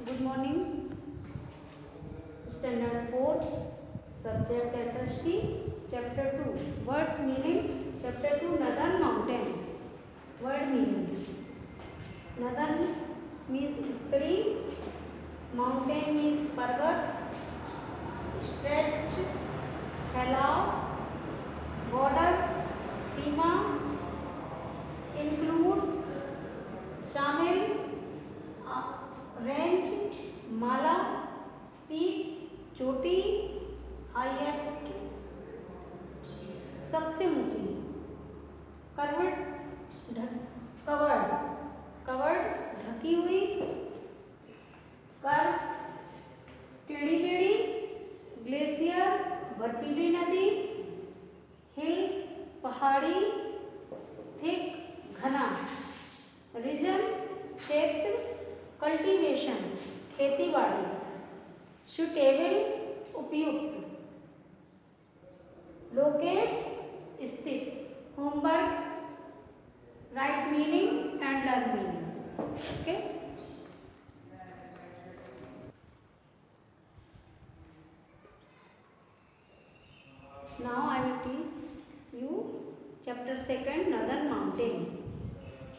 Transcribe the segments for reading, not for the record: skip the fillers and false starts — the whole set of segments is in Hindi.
Good morning. Standard 4, Subject SST, Chapter 2, Words Meaning, Chapter 2, Northern Mountains. Word meaning. Northern means uttari, mountain means पर्वत, stretch, फैलाव, border, सीमा, include, शामिल, रेंज, माला, पीक, चोटी, हाईएस्ट, सबसे ऊंची, कवर्ड, कवर्ड, ढकी हुई, कर, टेढ़ी मेढ़ी, ग्लेशियर, बर्फीली नदी, हिल, पहाड़ी, थिक, घना, रीजन, क्षेत्र, कल्टीवेशन, खेती बाड़ी, सुटेबल, उपयुक्त, लोकेट, स्थित, homework, right meaning and learn meaning. Okay. Now I will teach you chapter 2, Northern Mountain.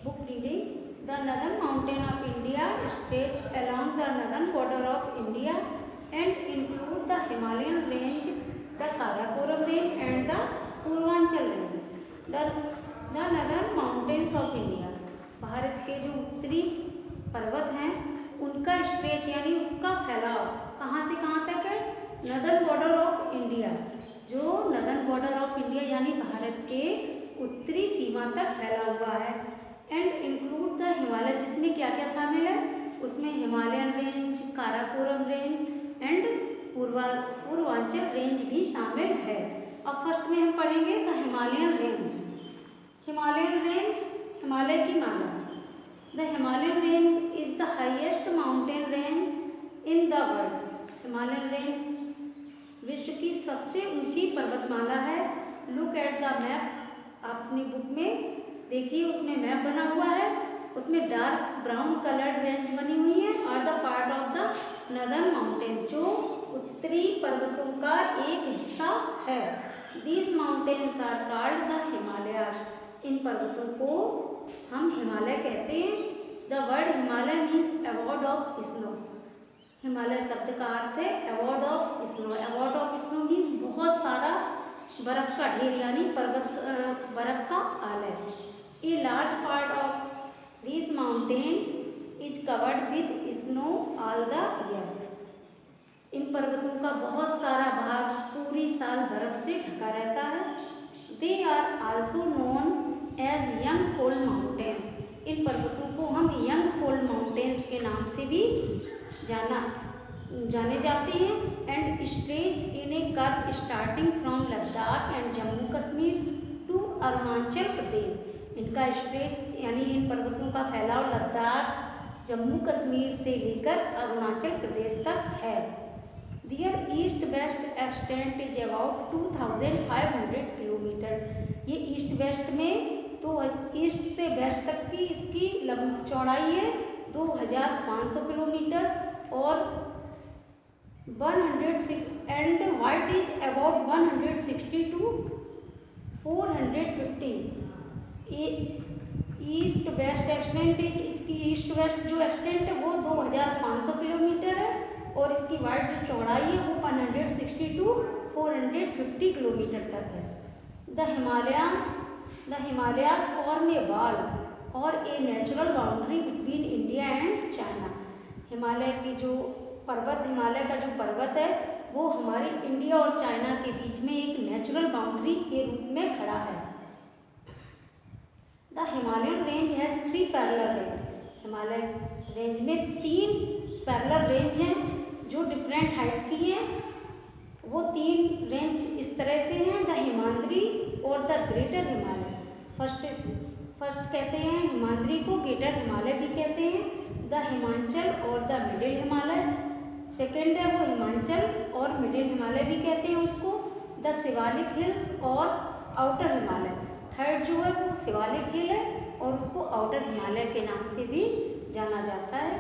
Book reading. The northern mountain of India stretch along the northern border of India and include the Himalayan range, the Karakoram range and the Purvanchal range. The northern mountains of India, Bharat के जो उत्तरी पर्वत हैं उनका स्ट्रेच यानी उसका फैलाव कहाँ से कहाँ तक है? नदर्न बॉर्डर ऑफ इंडिया, जो नदर्न बॉर्डर ऑफ इंडिया यानी भारत के उत्तरी सीमा तक फैला हुआ है. एंड इंक्लूड द हिमालय, जिसमें क्या क्या शामिल है? उसमें Himalayan range, Karakoram range and Purvanchal range भी शामिल है. अब फर्स्ट में हम पढ़ेंगे the Himalayan range. Himalayan range, Himalaya की माला. The Himalayan range is the highest mountain range in the world. Himalayan range विश्व की सबसे ऊंची पर्वतमाला है. Look at the map. अपनी बुक में देखिए, उसमें मैप बना हुआ है, उसमें डार्क ब्राउन कलर्ड रेंज बनी हुई है और the part of the northern mountain, जो उत्तरी पर्वतों का एक हिस्सा है. These mountains are called the Himalayas. इन पर्वतों को हम हिमालय कहते हैं. The word Himalaya means abode of snow. Himalaya शब्द का अर्थ है abode of snow. Abode of snow means बहुत सारा बर्फ का ढेर यानी बर्फ का आलय. A large part of this mountain is covered with snow all the year. इन पर्वतों का बहुत सारा भाग पूरी साल बर्फ से ढका रहता है. They are also known as young cold mountains. इन पर्वतों को हम young cold mountains के नाम से भी जाने जाते हैं. And stretch in a curve starting from Ladakh and Jammu Kashmir to Arunachal Pradesh. इनका स्ट्रेच यानी इन पर्वतों का फैलाव लद्दाख, जम्मू कश्मीर से लेकर अरुणाचल प्रदेश तक है. Their east west extent is about 2500 kilometre. ये ईस्ट वेस्ट में तो ईस्ट से वेस्ट तक की इसकी चौड़ाई है 2500 किलोमीटर और 106 and wide is about 160 to 450. East west extent is, इसकी ईस्ट वेस्ट जो एक्सटेंट है वो 2500 किलोमीटर है और इसकी वाइड जो चौड़ाई है वो 160 to 450 किलोमीटर तक है. The Himalayas form a wall और a natural boundary between India and China. Himalaya की जो पर्वत, हिमालय का जो पर्वत है वो हमारी इंडिया और चाइना के बीच में एक नेचुरल बाउंड्री के रूप में खड़ा है. The Himalayan range has 3 parallel range. Himalaya range में 3 पैरेलल रेंज हैं जो डिफरेंट हाइट की हैं. वो 3 रेंज इस तरह से हैं, द हिमाद्री और द ग्रेटर हिमालय. फर्स्ट कहते हैं हिमाद्री को, ग्रेटर हिमालय भी कहते हैं. द हिमाचल और द मिडिल हिमालय. सेकेंड है वो हिमाचल और मिडिल हिमालय भी कहते हैं उसको. द शिवालिक हिल्स और आउटर हिमालय. थर्ड जो है वो शिवालिक हिल है और उसको आउटर हिमालय के नाम से भी जाना जाता है.